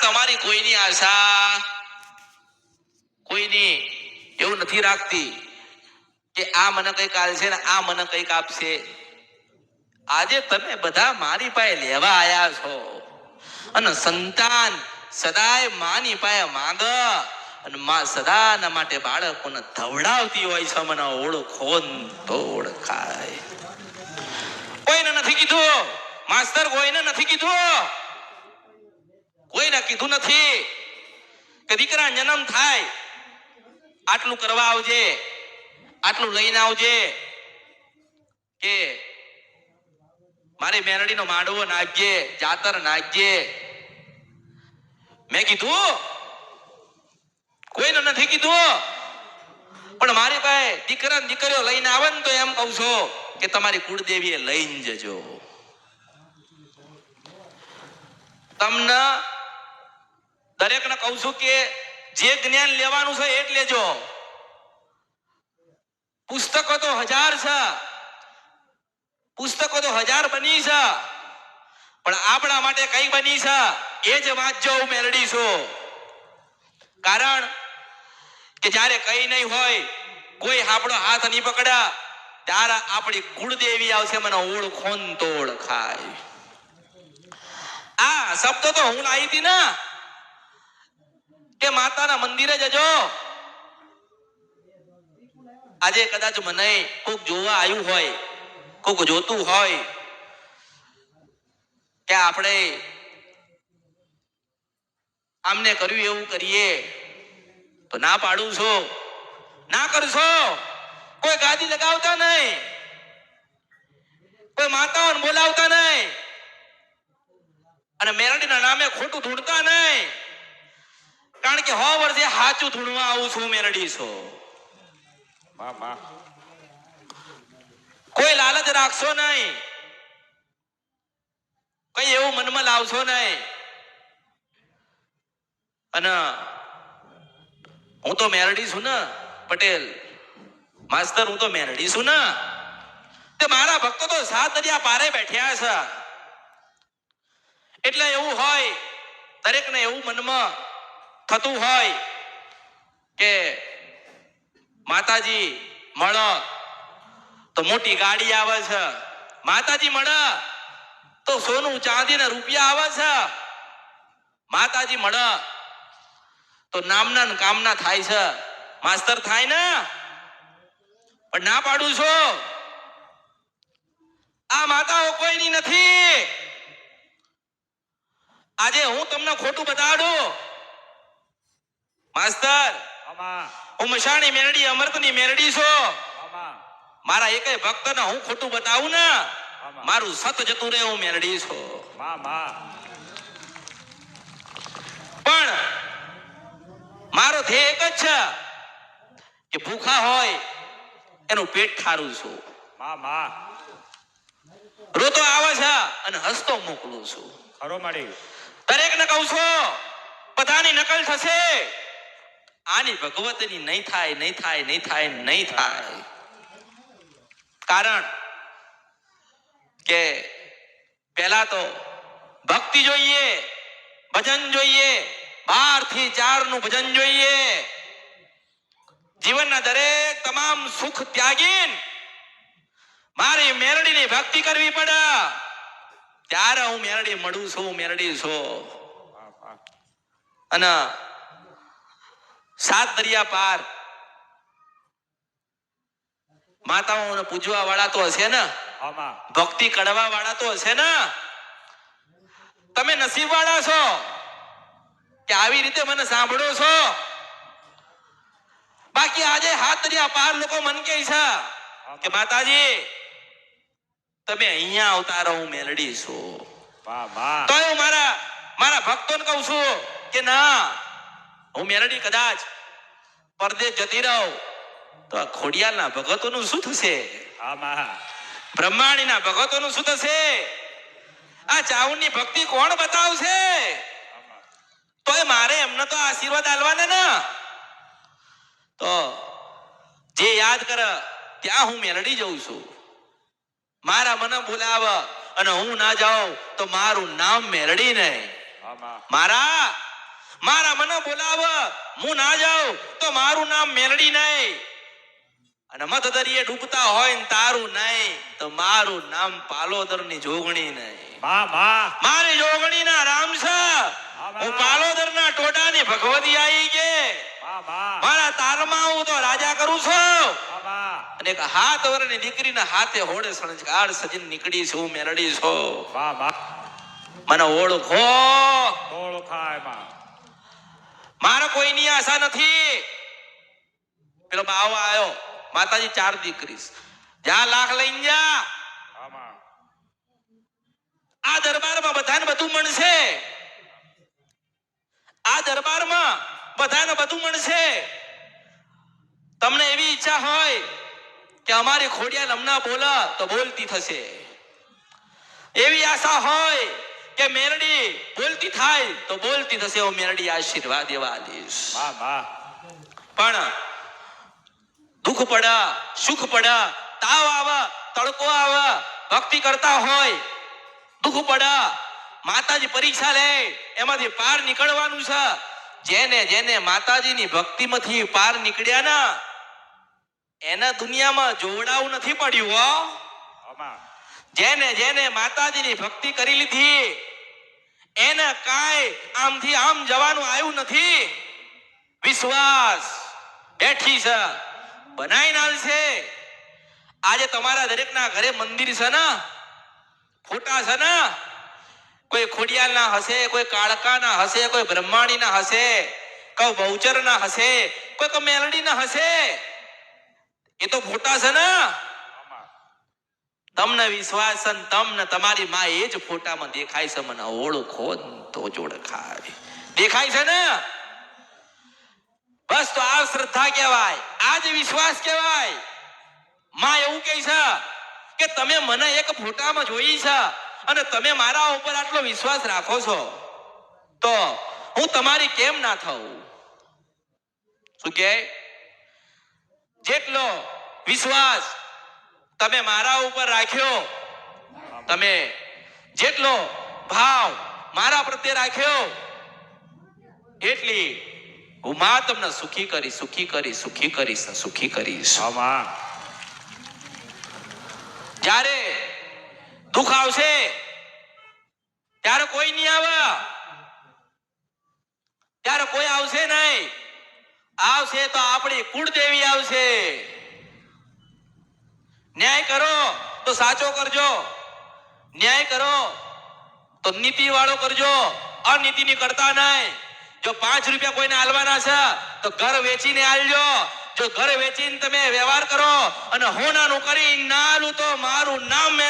તમારી કોઈની આશા કોઈની એવું નથી રાખતી કે આ મને કંઈક આલશે ને આ મને કંઈક આપશે. આજે તમે બધા મારી પાસે લેવા આયા છો અને સંતાન સદાય માની પાસે માંગ અને માં સદાના માટે બાળકોને ધવડાવતી હોય છે. મને ઓળખો તો ઓળખાય. કોઈને નથી કીધું માસ્તર, કોઈને નથી કીધું, કોઈને કીધું નથી કે દીકરા જન્મ થાય આટલું કરવા આવજે, આટલું લઈને આવજે, કે મારી મેરડીનો માંડવો નાખજે, જાતર નાખજે. મેં કીધું? કોઈને નથી કીધું. પણ મારી પાસે દીકરા દીકરીઓ લઈને આવે ને તો એમ કહું છું કે તમારી કુળદેવીએ લઈને જજો. તમને દરેકને કહું છું કે જે જ્ઞાન લેવાનું છે એ જ લેજો. પુસ્તકો તો 1000 છે, પુસ્તકો તો 1000 બની છે, પણ આપણા માટે કઈ બની છે એ જ વાંચજો. હું મેરડી છું. કારણ કે જ્યારે કઈ નહીં હોય, કોઈ આપણો હાથ નહીં પકડા, ત્યારે આપણી કુળદેવી આવશે. મને ઓળખો તો ઓળખાય. આ શબ્દ તો હું લાવી હતી ને કે માતાના મંદિરે જજો. આજે કદાચ મને કોક જોવા આવ્યું હોય, કોક જોતું હોય કે આપણે આમને કર્યું એવું કરીએ તો ના પાડું છું, ના કરશો. કોઈ ગાદી લગાવતા નહીં, કોઈ માતાઓને બોલાવતા નહીં અને મેરડીના નામે ખોટું ધૂણતા નહીં. કારણ કે 100 વર્ષે સાચું ધૂણવા આવું છું. મેરડી છું. કોઈ લાલચ રાખશો નહીં, કઈ એવું મનમાં લાવશો નહીં. અને હું તો મેરડી છું ને પટેલ માસ્તર, હું તો મેરડી છું ને. તે મારા ભક્તો તો 7 દરિયા પારે બેઠ્યા છે. એટલે એવું હોય, દરેકને એવું મનમાં થતું હોય કે માતાજી મળો તો મોટી ગાડી આવે છે, માતાજી મળે તો સોનું ચાંદી ને રૂપિયા આવે છે, માતાજી મળે તો નામના ને કામના થાય છે. માસ્તર થાય ને? પણ ના પાડું છું. આ માતાઓ કોઈની નથી. આજે હું તમને ખોટું બતાડું માસ્તર, હું મશાણી મેરડી અમૃતની મેરડી છું. મારા એકેય ભક્તને હું ખોટું બતાવું ને મારું સત જતું રહે. હું મેરડી છું. પણ મારો ધ્યેય એક જ છે કે ભૂખા હોય એનું પેટ ઠારું છું. રોતો આવે છે અને હસતો મોકલું છું. દરેકને કહું છું બધાની નકલ થશે, આની ભગવતની નહીં થાય, નહીં થાય, નહીં થાય, નહીં થાય. કારણ કે પહેલા તો ભક્તિ જોઈએ, ભજન જોઈએ, 12 થી 4 નું ભજન જોઈએ. જીવનના દરેક તમામ સુખ ત્યાગીને મારી મેરડીની ભક્તિ કરવી પડે. ત્યારે હું મેરડી મળું છું. મેરડી છું. અને 7 દરિયા પાર માતાઓને પૂજવા વાળા તો હશે ને, ભક્તિ કરવા વાળા તો હશે ને. તમે નસીબ વાળા છો કે આવી રીતે મને સાંભળો છો. બાકી આજે 7 દરિયા પાર લોકો મન કહે છે કે માતાજી તમે અહીંયા આવતા રહો. હું મેલડી છું. તો હું મારા ભક્તોને કહું છું કે ના, હું મેલડી કદાચ પરદેશ જતી રહું તો આ ખોડિયાલના ભગતોનું શું થશે? બ્રહ્માણીના ભગતોનું શું થશે? આ ચાઉની ભક્તિ કોણ બતાવશે? તો મારે એમને તો આશીર્વાદ આલવાને ને. તો જે યાદ કરે ત્યાં હું મેલડી જઉં છું. મારા મને બોલાવ અને હું ના જાઉં તો મારું નામ મેલડી નહીં. મારા મારા મને બોલાવ, હું ના જાઉં તો મારું નામ મેલડી નહીં. અને મત દરિયે ડૂબતા હોય ને તારું નહીં તો મારું નામ પાલોદર ની જોગણી નહીં. મારી જોગણી ના રામ છે, હું પાલોદર ના ટોડા ની ભગવતી આવી કે મારા તારમાં હું તો રાજા કરું છું. અને એક હાથ વરની દીકરીના હાથે હોડે સંસ્કાર સજીને નીકળી છું મેલડી છો. મને ઓળખો. મારે કોઈની આશા નથી. પેલો બાવો આવ્યો, માતાજી 4 દીકરી, જા લાખ લઈને જા. આ દરબારમાં બધાને બધું મળશે. આ દરબારમાં બધાને બધું મળશે. તમને એવી ઈચ્છા હોય કે અમારી ખોડિયાલ હમણાં બોલે તો બોલતી થશે, એવી આશા હોય કે મેરડી બોલતી થાય તો બોલતી થશે, હું મેરડી આશીર્વાદ એવા દઈશ. પણ દુઃખ પડે, સુખ પડે, તાવ આવે, તડકો આવે, ભક્તિ કરતા હોય, દુઃખ પડે, માતાજી પરીક્ષા લે, એમાંથી પાર નીકળવાનું છે. જેને જેને માતાજીની ભક્તિમાંથી પાર નીકળ્યા ને એના દુનિયામાં જોવડાવું નથી પડ્યું હો. જેને જેને માતાજીની ભક્તિ કરી લીધી એને કાંઈ આમથી આમ જવાનું આવ્યું નથી. વિશ્વાસ બેઠી છે, બનાવીને આવશે. આજે તમારા દરેકના ઘરે મંદિર છે ને, ફોટા છે ને, કોઈ ખોડિયાલના હશે, કોઈ કાળકાના હશે, કોઈ બ્રહ્માણીના હશે, કોઈ બહુચરના હશે, કોઈ મેલડીના હશે. એ તો ફોટા છે ને. તમને વિશ્વાસ છે ને તમને તમારી માં એ જ ફોટામાં દેખાય છે. મને ઓળખો તો જોડખાય દેખાય છે ને. બસ તો આ શ્રદ્ધા કહેવાય, આ જ વિશ્વાસ કહેવાય. માં એવું કહે છે કે તમે મને એક ફોટામાં જોઈ છે અને તમે મારા ઉપર આટલો વિશ્વાસ રાખો છો તો હું તમારી કેમ ના થઉં? શું કહે? જેટલો વિશ્વાસ તમે મારા ઉપર રાખ્યો, તમે જેટલો ભાવ મારા પ્રત્યે રાખ્યો, એટલી હું માં તમને સુખી કરીશ, સુખી કરીશ, સુખી કરીશ, સુખી કરીશ. જ્યારે દુઃખ આવશે ત્યારે કોઈ નહીં આવે, ત્યારે કોઈ આવશે નહીં. આવશે તો આપણી કુળદેવી આવશે. ન્યાય કરો તો સાચો કરજો, ન્યાય કરો તો નીતિ વાળો કરજો, અનીતિની કરતા નહીં. જો 5 રૂપિયા કોઈને આલવાના છે તો ઘર વેચીને આલજો. જો ઘર વેચીને તમે વ્યવહાર કરો અને હોનાનું કરી ના આલું તો મારું નામ